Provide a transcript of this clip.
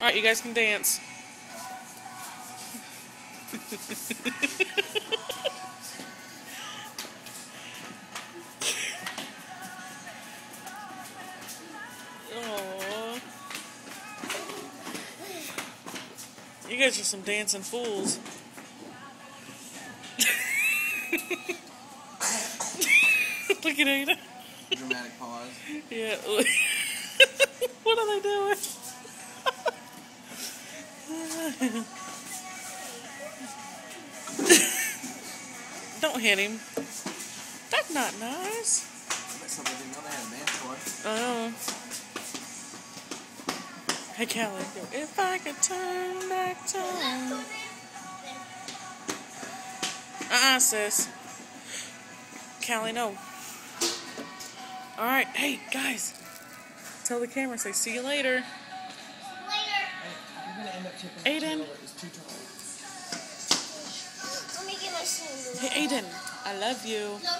Alright, you guys can dance. Aww. You guys are some dancing fools. Look at Ada. Dramatic pause. Yeah. What are they doing? Don't hit him. That's not nice. I bet somebody didn't know they had a dance floor. Oh. Hey, Callie. If I could turn back time. Sis. Callie, no. Alright, hey, guys. Tell the camera, say, see you later. You're gonna end up tipping. Aiden. It's too tall. Let me get my sandals. Hey, Aiden. I love you. No.